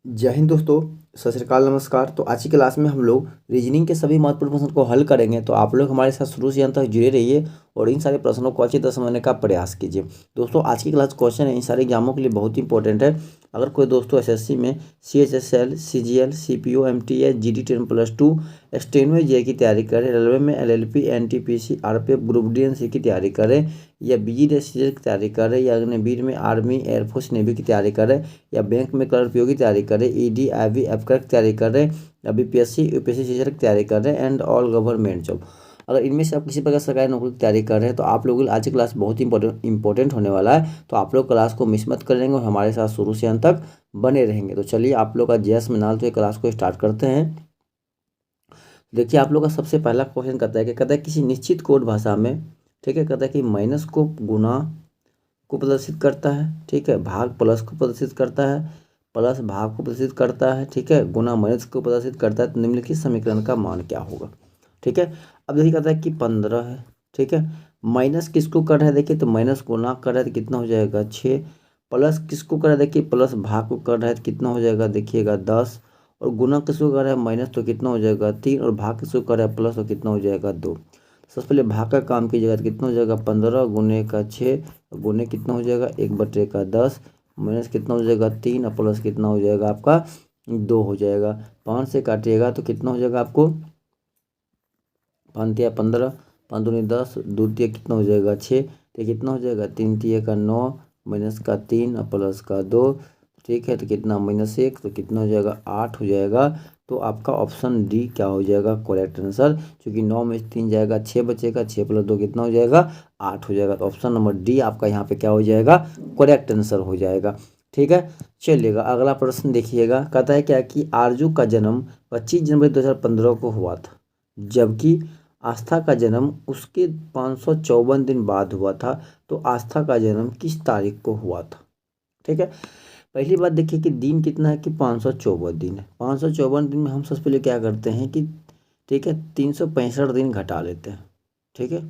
जय हिंद दोस्तों। सत श्री अकाल, नमस्कार। तो आज की क्लास में हम लोग रीजनिंग के सभी महत्वपूर्ण प्रश्नों को हल करेंगे। तो आप लोग हमारे साथ शुरू से अंत तक जुड़े रहिए और इन सारे प्रश्नों को अच्छी तरह समझने का प्रयास कीजिए। दोस्तों आज की क्लास क्वेश्चन है इन सारे एग्जामों के लिए बहुत इंपॉर्टेंट है। अगर कोई दोस्तों एसएससी में CHSL, CGL, CPO, MTS, GD10+2, steno जे की तैयारी करें, रेलवे में LLP, NTPC, RPF, group D and C की तैयारी करें, या BGD की तैयारी करें, या अग्निवीर में आर्मी, एयरफोर्स, नेवी की तैयारी करें, या बैंक में कलर पीओ की तैयारी करें, ED, IB, एफका की तैयारी करें, या BPSC, UPSC टीचर की तैयारी कर रहे हैं, एंड ऑल गवर्नमेंट जॉब। अगर इनमें से आप किसी प्रकार सरकारी नौकरी की तैयारी कर रहे हैं तो आप लोगों के लिए आज की क्लास बहुत ही इंपॉर्टेंट होने वाला है। तो आप लोग क्लास को मिस मत करेंगे और हमारे साथ शुरू से अंत तक बने रहेंगे। तो चलिए आप लोग का जयस मनाल तो ये क्लास को स्टार्ट करते हैं। देखिए आप लोग का सबसे पहला क्वेश्चन कहता है किसी निश्चित कोड भाषा में, ठीक है, कहता है कि माइनस को गुना को प्रदर्शित करता है, ठीक है, भाग प्लस को प्रदर्शित करता है, प्लस भाग को प्रदर्शित करता है, ठीक है, गुना माइनस को प्रदर्शित करता है। तो निम्नलिखित समीकरण का मान क्या होगा, ठीक है। अब देखिए कहता है कि 15 है, ठीक है, माइनस किसको कर रहा है, देखिए तो माइनस गुना कर रहा है तो कितना हो जाएगा 6, प्लस किसको कर रहा है, देखिए प्लस भाग को कर रहा है तो कितना हो जाएगा देखिएगा 10, और गुना किसको कर रहा है माइनस तो कितना हो जाएगा 3, और भाग किसको कर रहा है प्लस तो कितना हो जाएगा 2। सबसे पहले भाग का काम कीजिएगा तो कितना हो जाएगा 15 गुने का 6, गुने कितना हो जाएगा 1/10, माइनस कितना हो जाएगा 3, और प्लस कितना हो जाएगा आपका 2 हो जाएगा। 5 से काटिएगा तो कितना हो जाएगा आपको 5 तिया 15, 5 दूनी 10, 2 तिया कितना हो जाएगा 6, तो कितना हो जाएगा 3 तिया का 9, माइनस का 3 और प्लस का 2, ठीक है, तो कितना -1 तो कितना हो जाएगा 8 हो जाएगा। तो आपका ऑप्शन डी क्या हो जाएगा करेक्ट आंसर, क्योंकि 9 में 3 जाएगा 6 बचेगा, 6 + 2 कितना हो जाएगा 8 हो जाएगा। तो ऑप्शन नंबर डी आपका यहाँ पे क्या हो जाएगा करेक्ट आंसर हो जाएगा, ठीक है। चलिएगा अगला प्रश्न देखिएगा, कहता है क्या कि आरजू का जन्म 25 जनवरी 2015 को हुआ था, जबकि आस्था का जन्म उसके 554 दिन बाद हुआ था। तो आस्था का जन्म किस तारीख को हुआ था, ठीक है। पहली बात देखिए कि दिन कितना है कि 554 दिन है। 554 दिन में हम सबसे पहले क्या करते हैं कि, ठीक है, 365 दिन घटा लेते हैं, ठीक है।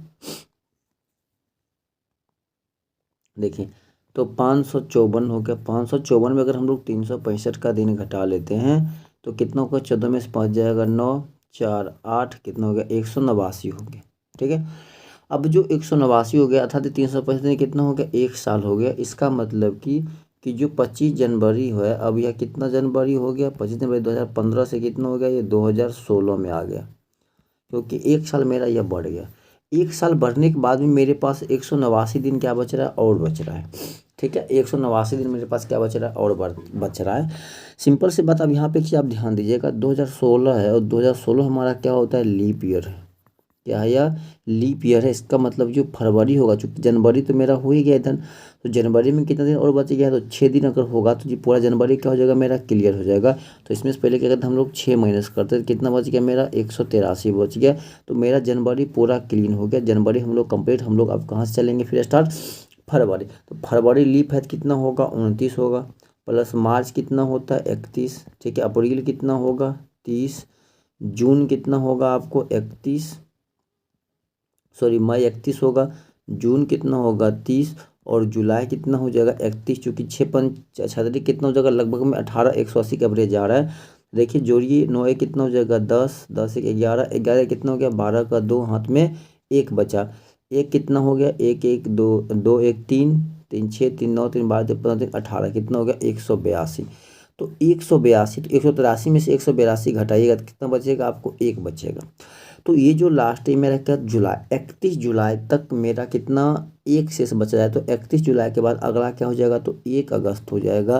देखिए तो 554 हो गया, 554 में अगर हम लोग 365 का दिन घटा लेते हैं तो कितना होगा 14 में से 5 जाएगा 9, 4 8, कितना हो गया 189 हो गया, ठीक है। अब जो 189 हो गया अर्थात 365 दिन कितना हो गया 1 साल हो गया। इसका मतलब कि जो 25 जनवरी है, अब यह कितना जनवरी हो गया 25 जनवरी 2015 से कितना हो गया ये 2016 में आ गया, क्योंकि 1 साल मेरा यह बढ़ गया। 1 साल बढ़ने के बाद भी मेरे पास 189 दिन क्या बच रहा है और बच रहा है, ठीक है। 189 दिन मेरे पास क्या बच रहा है और बच रहा है। सिंपल सी बात। अब यहाँ पे कि आप ध्यान दीजिएगा 2016 है और 2016 हमारा क्या होता है लीप ईयर है, क्या है यह लीप ईयर है। इसका मतलब जो फरवरी होगा, चूँकि जनवरी तो मेरा हो ही गया इधर, तो जनवरी में कितना दिन और बच गया है तो 6 दिन अगर होगा तो जी पूरा जनवरी क्या हो जाएगा मेरा क्लियर हो जाएगा। तो इसमें से पहले क्या करते हम लोग 6 माइनस करते तो कितना बच गया मेरा 183 बच गया। तो मेरा जनवरी पूरा क्लीन हो गया, जनवरी हम लोग कंप्लीट। हम लोग अब कहाँ से चलेंगे फिर स्टार्ट फरवरी। तो फरवरी लीप है तो कितना होगा 29 होगा, प्लस मार्च कितना होता है 31, ठीक है, अप्रैल कितना होगा 30, जून कितना होगा आपको 31, सॉरी मई 31 होगा, जून कितना होगा 30, और जुलाई कितना हो जाएगा 31, चूँकि 6×5 कितना हो जाएगा लगभग में 18, 180 का एवरेज आ रहा है। देखिए जोड़िए 9 एक कितना हो जाएगा 10, 10 एक 11, 11 कितना हो गया 12 का 2 हाथ में 1 बचा, एक कितना हो गया 1 1 2 2 1 3 3 6 3 9 3 12 15 3 18 कितना हो गया 182। तो 182, तो 183 में से 182 घटाइएगा तो कितना बचेगा आपको 1 बचेगा। तो ये जो लास्ट है मेरा क्या जुलाई 31 जुलाई तक मेरा कितना 1 शेष बचा है। तो 31 जुलाई के बाद अगला क्या हो जाएगा तो 1 अगस्त हो जाएगा,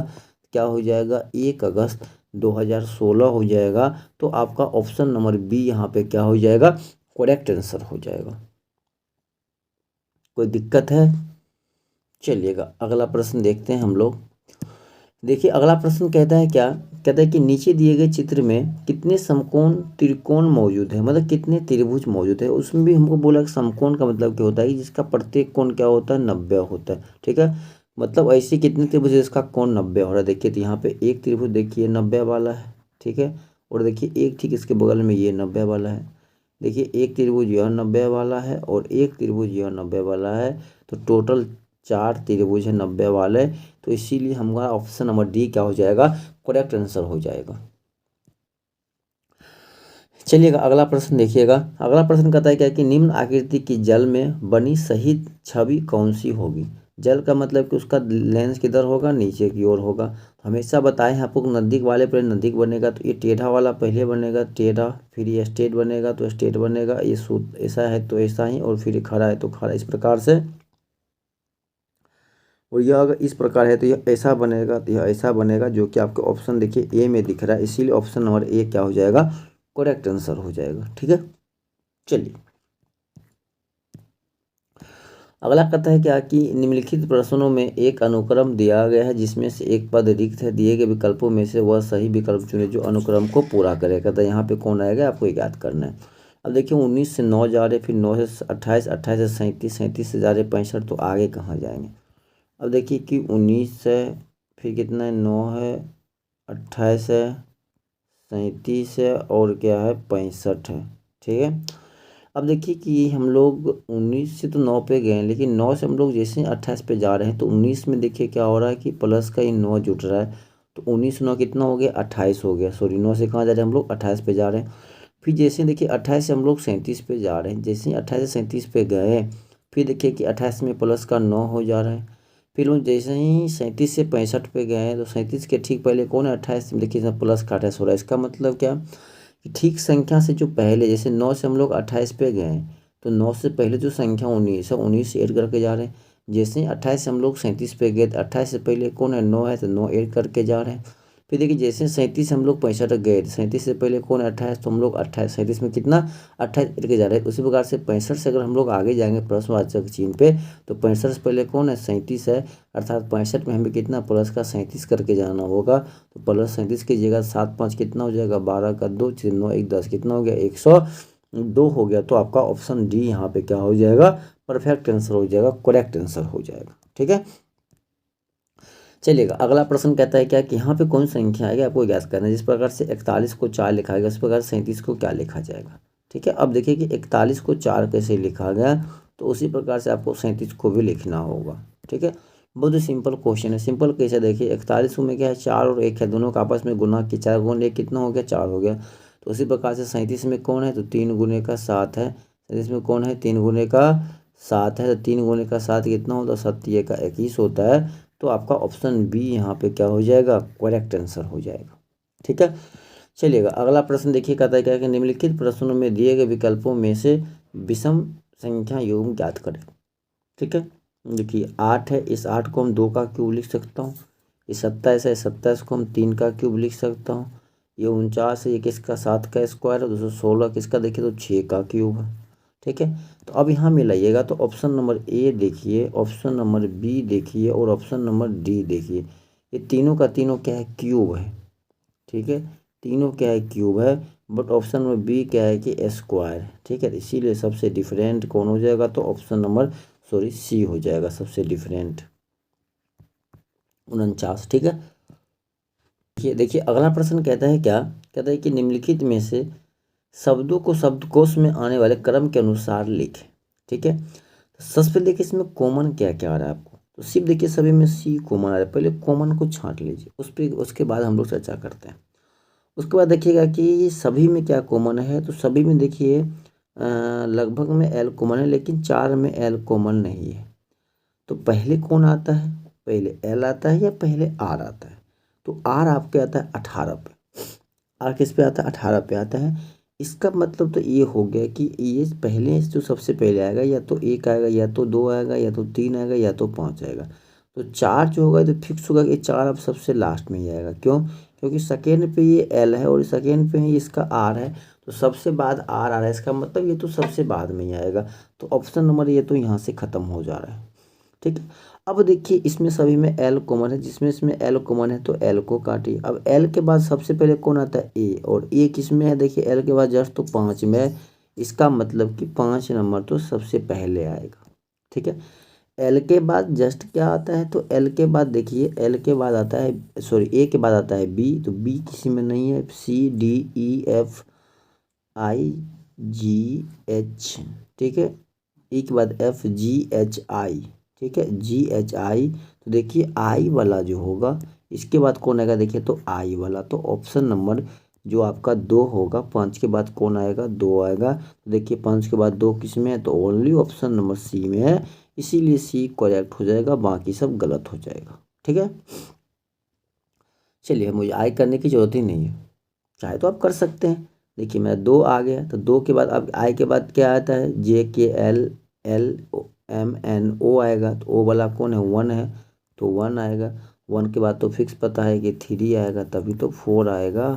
क्या हो जाएगा 1 अगस्त 2016 हो जाएगा। तो आपका ऑप्शन नंबर बी यहाँ पे क्या हो जाएगा करेक्ट आंसर हो जाएगा। कोई दिक्कत है? चलिएगा अगला प्रश्न देखते हैं हम लोग। देखिए अगला प्रश्न कहता है क्या, कहता है कि नीचे दिए गए चित्र में कितने समकोण त्रिकोण मौजूद है, मतलब कितने त्रिभुज मौजूद है। उसमें भी हमको बोला कि समकोण का मतलब क्या होता है कि जिसका प्रत्येक कोण क्या होता है 90 होता है, ठीक है। मतलब ऐसे कितने त्रिभुज है जिसका कोण 90 हो रहा है। देखिए तो यहाँ पे एक त्रिभुज देखिए 90 वाला है, ठीक है, और देखिए एक ठीक इसके बगल में ये 90 वाला है। देखिए एक त्रिभुज यह 90 वाला है और एक त्रिभुज यह 90 वाला है। तो टोटल 4 त्रिभुज है 90 वाले। तो इसीलिए हमारा ऑप्शन नंबर डी क्या हो जाएगा करेक्ट आंसर हो जाएगा। चलिएगा अगला प्रश्न देखिएगा। अगला प्रश्न कहता है क्या कि निम्न आकृति की जल में बनी सही छवि कौन सी होगी। जल का मतलब कि उसका लेंस किधर होगा, नीचे की ओर होगा। हमेशा बताएं आपको नज़दीक वाले पर नज़दीक बनेगा तो ये टेढ़ा वाला पहले बनेगा टेढ़ा, फिर ये स्ट्रेट बनेगा तो स्ट्रेट बनेगा, ये सूत ऐसा है तो ऐसा ही, और फिर खड़ा है तो खड़ा, इस प्रकार से। और यह अगर इस प्रकार है तो यह ऐसा बनेगा तो यह ऐसा बनेगा, जो कि आपके ऑप्शन देखिए ए में दिख रहा है, इसीलिए ऑप्शन नंबर ए क्या हो जाएगा, करेक्ट आंसर हो जाएगा। ठीक है, चलिए अगला कहता है क्या कि निम्नलिखित प्रश्नों में एक अनुक्रम दिया गया है जिसमें से एक पद रिक्त है, दिए गए विकल्पों में से वह सही विकल्प चुने जो अनुक्रम को पूरा करेगा। तो यहाँ पे कौन आएगा आपको याद करना है। अब देखिए 19 से 9 जा रहे, फिर 9 से 28, 28 से 37, 37 से जा रहे 65, तो आगे कहाँ जाएंगे। अब देखिए कि 19 है, फिर कितना है 9 है, 28 है, 37 है, और क्या है 65 है। ठीक है, अब देखिए कि हम लोग 19 से तो 9 पे गए हैं, लेकिन 9 से हम लोग जैसे 28 पे जा रहे हैं तो 19 में देखिए क्या हो रहा है कि प्लस का ये 9 जुट रहा है, तो 19 9 कितना हो गया 28 हो गया। सॉरी 9 से कहाँ जा रहे हैं हम लोग 28 पे जा रहे हैं। फिर जैसे देखिए 28 से हम लोग 37 पे जा रहे हैं, जैसे ही 28 से 37 पे गए, फिर देखिए कि 28 में प्लस का 9 हो जा रहा है। फिर हम जैसे ही 37 से 65 पे गए हैं तो 37 के ठीक पहले कौन है 28 में, देखिए प्लस का 28 हो रहा है। इसका मतलब क्या कि ठीक संख्या से जो पहले, जैसे 9 से हम लोग 28 पे गए तो 9 से पहले जो संख्या 19 है 19 से ऐड करके जा रहे हैं। जैसे ही 28 से हम लोग 37 पे गए तो 28 से पहले कौन है 9 है तो 9 ऐड करके जा रहे हैं। फिर देखिए जैसे 37 से हम लोग 65 तक गए, 37 से पहले कौन है 28, तो हम लोग 28 37 में कितना 28 ऐड के जा रहे हैं। उसी प्रकार से 65 से अगर हम लोग आगे जाएंगे प्रश्नवाचक चिन्ह पे तो 65 से पहले कौन है 37 है, अर्थात 65 में हमें कितना प्लस का 37 करके जाना होगा। तो प्लस 37 की जगह 7 5 कितना हो जाएगा 12 का 2 6 9 1 10 कितना हो गया 102 हो गया। तो आपका ऑप्शन डी यहाँ पे क्या हो जाएगा, परफेक्ट आंसर हो जाएगा, करेक्ट आंसर हो जाएगा। ठीक है, चलिएगा अगला प्रश्न कहता है क्या कि यहाँ पे कौन संख्या आएगी आपको ज्ञात करना है। जिस प्रकार से 41 को 4 लिखा गया उस प्रकार 37 को क्या लिखा जाएगा। ठीक है, अब देखिए कि 41 को 4 कैसे लिखा गया, तो उसी प्रकार से आपको 37 को भी लिखना होगा। ठीक है, बहुत ही सिंपल क्वेश्चन है। सिंपल कैसे, देखिए 41 में क्या है 4 और 1 है, दोनों का आपस में गुना कि 4 गुण 1 कितना हो गया 4 हो गया। तो उसी प्रकार से 37 में कौन है तो 3 गुने का 7 है, 37 में कौन है 3 गुने का 7 है, तो 3 गुने का 7 कितना होता है 7 का 21 होता है। तो आपका ऑप्शन बी यहाँ पे क्या हो जाएगा, करेक्ट आंसर हो जाएगा। ठीक है, चलिएगा अगला प्रश्न देखिए कहता है क्या कि निम्नलिखित प्रश्नों में दिए गए विकल्पों में से विषम संख्या योग ज्ञात करें। ठीक है, देखिए 8 है, इस 8 को हम 2 का क्यूब लिख सकता हूँ। ये 27 है, 27 को हम 3 का क्यूब लिख सकता हूँ। ये 49 है, ये किसका 7 का स्क्वायर है, 216 किसका देखिए तो 6 का क्यूब है। ठीक है, तो अब यहाँ मिलाइएगा तो ऑप्शन नंबर ए देखिए, ऑप्शन नंबर बी देखिए, और ऑप्शन नंबर डी देखिए, ये तीनों का तीनों क्या है क्यूब है। ठीक है, तीनों क्या है क्यूब है, बट ऑप्शन नंबर बी क्या है कि स्क्वायर। ठीक है, इसीलिए सबसे डिफरेंट कौन हो जाएगा, तो ऑप्शन नंबर सी हो जाएगा सबसे डिफरेंट 49। ठीक है, देखिए अगला प्रश्न कहता है क्या, कहता है कि निम्नलिखित में से शब्दों को शब्दकोश में आने वाले क्रम के अनुसार लिखें। ठीक है, तो सबसे देखिए इसमें कॉमन क्या क्या आ रहा है आपको, तो सिर्फ देखिए सभी में सी कॉमन आ रहा है। पहले कॉमन को छांट लीजिए, उस पर उसके बाद हम लोग चर्चा करते हैं। उसके बाद देखिएगा कि सभी में क्या कॉमन है, तो सभी में देखिए लगभग में एल कॉमन है, लेकिन 4 में एल कॉमन नहीं है। तो पहले कौन आता है, पहले एल आता है या पहले आर आता है, तो आर आपके आता है 18 पे, आर किस पे आता है 18 पे आता है। इसका मतलब तो ये हो गया कि ये पहले जो सबसे पहले आएगा या तो 1 आएगा या तो 2 आएगा या तो 3 आएगा या तो 5 आएगा। तो 4 जो होगा तो फिक्स होगा कि 4 अब सबसे लास्ट में ही आएगा। क्यों, क्योंकि सेकेंड पे ये एल है और सेकेंड पे ही इसका आर है, तो सबसे बाद आर आ रहा है, इसका मतलब ये तो सबसे बाद में ही आएगा। तो ऑप्शन नंबर ये तो यहाँ से ख़त्म हो जा रहा है। ठीक है, अब देखिए इसमें सभी में एल कॉमन है, जिसमें इसमें एल कॉमन है तो एल को काटिए। अब एल के बाद सबसे पहले कौन आता है ए, और ए किस में है देखिए एल के बाद जस्ट तो 5 में है, इसका मतलब कि 5 नंबर तो सबसे पहले आएगा। ठीक है, एल के बाद जस्ट क्या आता है, तो एल के बाद देखिए एल के बाद आता है, सॉरी ए के बाद आता है बी, तो बी किसी में नहीं है, C D E F I G H. ठीक है, ई के बाद एफ जी एच आई। ठीक है, जी एच आई, तो देखिए आई वाला जो होगा इसके बाद कौन आएगा देखिए, तो आई वाला। तो ऑप्शन नंबर जो आपका 2 होगा, 5 के बाद कौन आएगा, 2 आएगा। तो देखिए 5 के बाद 2 किस में है, तो ओनली ऑप्शन नंबर सी में है, इसीलिए सी करेक्ट हो जाएगा, बाकी सब गलत हो जाएगा। ठीक है, चलिए मुझे आई करने की जरूरत ही नहीं है, चाहे तो आप कर सकते हैं। देखिए मेरा 2 आ गया, तो 2 के बाद अब आई के बाद क्या आता है, J K L L M N O आएगा। तो ओ वाला कौन है, 1 है, तो 1 आएगा। 1 के बाद तो फिक्स पता है कि 3 आएगा, तभी तो 4 आएगा।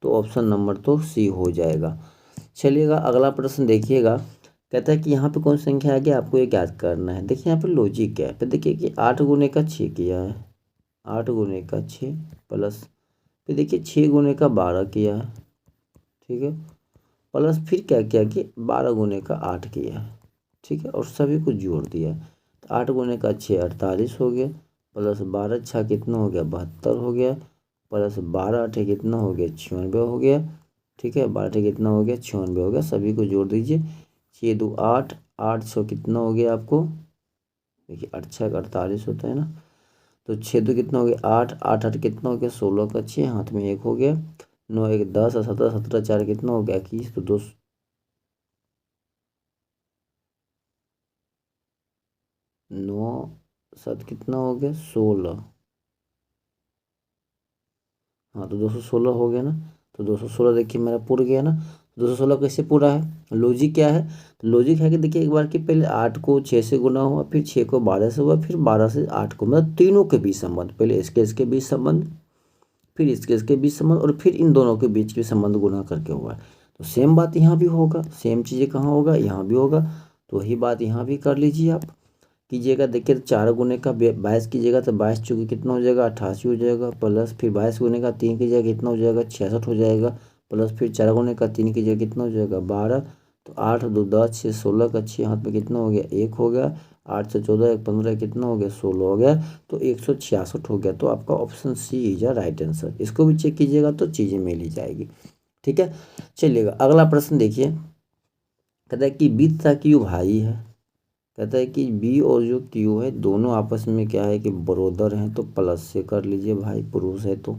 तो ऑप्शन नंबर तो सी हो जाएगा। चलिएगा अगला प्रश्न देखिएगा, कहता है कि यहाँ पे कौन सी संख्या आ गया, आपको ये याद करना है। देखिए यहाँ पे लॉजिक क्या है, फिर देखिए कि 8 गुने का 6 किया है, 8 गुने का 6 प्लस, फिर देखिए 6 गुने का 12 किया है, ठीक है, प्लस फिर क्या किया कि 12 गुने का 8 किया है, ठीक है, और सभी को जोड़ दिया। तो 8 गुने का 6 48 हो गया, प्लस 12 छः कितना हो गया, 72 हो गया, प्लस 12 अठे कितना हो गया, 96 हो गया, ठीक है, 12 अठे कितना हो गया, 96 हो गया, सभी को जोड़ दीजिए। 6 2 8, 8 6 कितना हो गया आपको, देखिए 8 6 48 होता है ना, तो 6 2 कितना हो गया 8, 8 8 कितना हो गया 16 का 6, हाथ में 1 हो गया, 9 1 10 और 17 17 4 कितना हो गया 21, तो 2 9 7 कितना हो गया 16, हाँ तो 216 हो गया ना। तो 216 देखिए मेरा पूरा गया ना। 216 कैसे पूरा है, लॉजिक क्या है, तो लॉजिक है कि देखिए एक बार कि पहले 8 को 6 से गुना हुआ, फिर 6 को 12 से हुआ, फिर 12 से 8 को, मतलब तीनों के बीच संबंध, पहले इसके बीच संबंध, फिर इसके बीच संबंध, और फिर इन दोनों के बीच के संबंध गुना करके हुआ है। तो सेम बात यहाँ भी होगा, सेम चीज़ें कहाँ होगा, यहाँ भी होगा। तो वही बात यहाँ भी कर लीजिए आप, कीजिएगा। देखिए 4 गुने का 22 कीजिएगा, तो 22 चूँकि कितना हो जाएगा 88 हो जाएगा, प्लस फिर 22 गुने का 3 कीजिएगा कितना हो जाएगा 66 हो जाएगा, प्लस फिर 4 गुने का 3 कीजिएगा कितना हो जाएगा 12। तो 8 2 10 6 16 का 6 हाथ में कितना हो गया 1 हो गया, 8 से 14 1 15 कितना हो गया 16 हो गया, तो 166 हो गया। तो आपका option C is a right answer. इसको भी चेक कीजिएगा तो चीज़ें मिल ही जाएगी। ठीक है, चलिएगा अगला प्रश्न देखिए, कहता है कि बीता क्यू भाई है, कहता है कि बी और जो क्यू है दोनों आपस में क्या है कि बरोदर हैं, तो प्लस से कर लीजिए भाई, पुरुष है तो।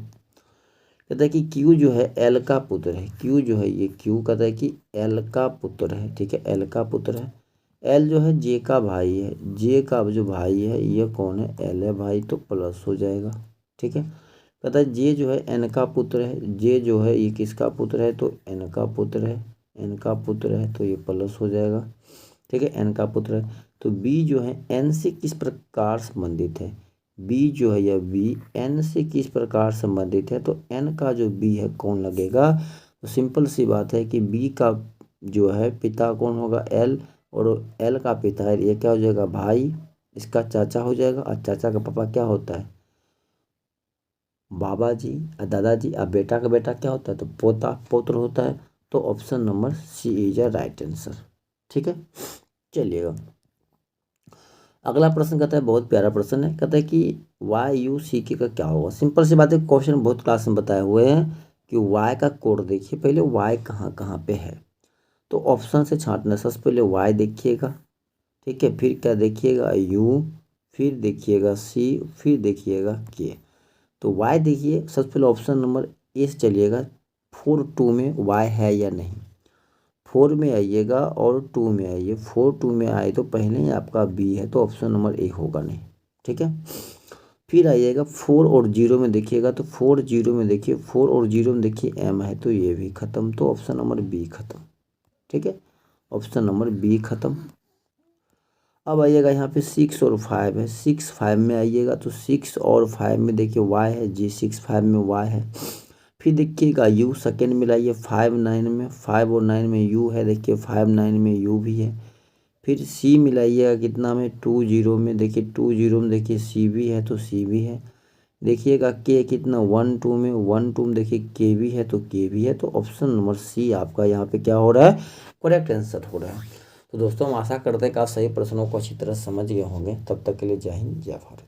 कहता है कि क्यू जो है एल का पुत्र है, क्यू जो है ये क्यू कहता है कि एल का पुत्र है, ठीक है, एल का पुत्र है। एल जो है जे का भाई है, जे का जो भाई है ये कौन है, एल है भाई, तो प्लस हो जाएगा। ठीक है, कहता है जे जो है एन का पुत्र है, जे जो है ये किसका पुत्र है, तो एन का पुत्र है, एन का पुत्र है, तो ये प्लस हो जाएगा। ठीक है, एन का पुत्र है। तो बी जो है एन से किस प्रकार संबंधित है, बी जो है या बी एन से किस प्रकार संबंधित है, तो एन का जो बी है कौन लगेगा, तो सिंपल सी बात है कि बी का जो है पिता कौन होगा, एल, और एल का पिता है ये क्या हो जाएगा भाई, इसका चाचा हो जाएगा, और चाचा का पापा क्या होता है, बाबा जी, और दादाजी, और बेटा का बेटा क्या होता है, तो पोता पौत्र होता है। तो option number C is a right answer. ठीक है, चलिएगा अगला प्रश्न कहता है, बहुत प्यारा प्रश्न है, कहता है कि वाई यू सी के का क्या होगा। सिंपल सी बात है, क्वेश्चन बहुत क्लास में बताए हुए हैं कि वाई का कोड देखिए, पहले वाई कहाँ कहाँ पे है, तो ऑप्शन से छांटना। सबसे पहले वाई देखिएगा, ठीक है, फिर क्या देखिएगा यू, फिर देखिएगा सी, फिर देखिएगा के। तो वाई देखिए सबसे पहले ऑप्शन नंबर ए से चलिएगा, 4 2 में वाई है या नहीं, 4 में आइएगा और 2 में आइए, 4 2 में आए तो पहले ही आपका बी है, तो ऑप्शन नंबर ए होगा नहीं। ठीक है, फिर आइएगा 4 और 0 में देखिएगा, तो 4 0 में देखिए, 4 और 0 में देखिए एम है, तो ये भी खत्म, तो ऑप्शन नंबर बी खत्म। ठीक है, ऑप्शन नंबर बी खत्म। अब आइएगा यहाँ पे 6 और 5 है, 6 5 में आइएगा, तो 6 और 5 में देखिए वाई है जी, 6 5 में वाई है। फिर देखिएगा यू सेकेंड मिलाइए, 5 9 में, 5 और 9 में यू है, देखिए 5 9 में यू भी है। फिर सी मिलाइएगा कितना में, 2 0 में, देखिए 2 0 में देखिए सी भी है, तो सी भी है। देखिएगा के कितना 1 2 में, 1 2 में देखिए के भी है, तो के भी है। तो ऑप्शन नंबर सी आपका यहाँ पे क्या हो रहा है, करेक्ट आंसर हो रहा है। तो दोस्तों हम आशा करते हैं कि आप सही प्रश्नों को अच्छी तरह समझ गए होंगे। तब तक के लिए जय हिंद जय भारत।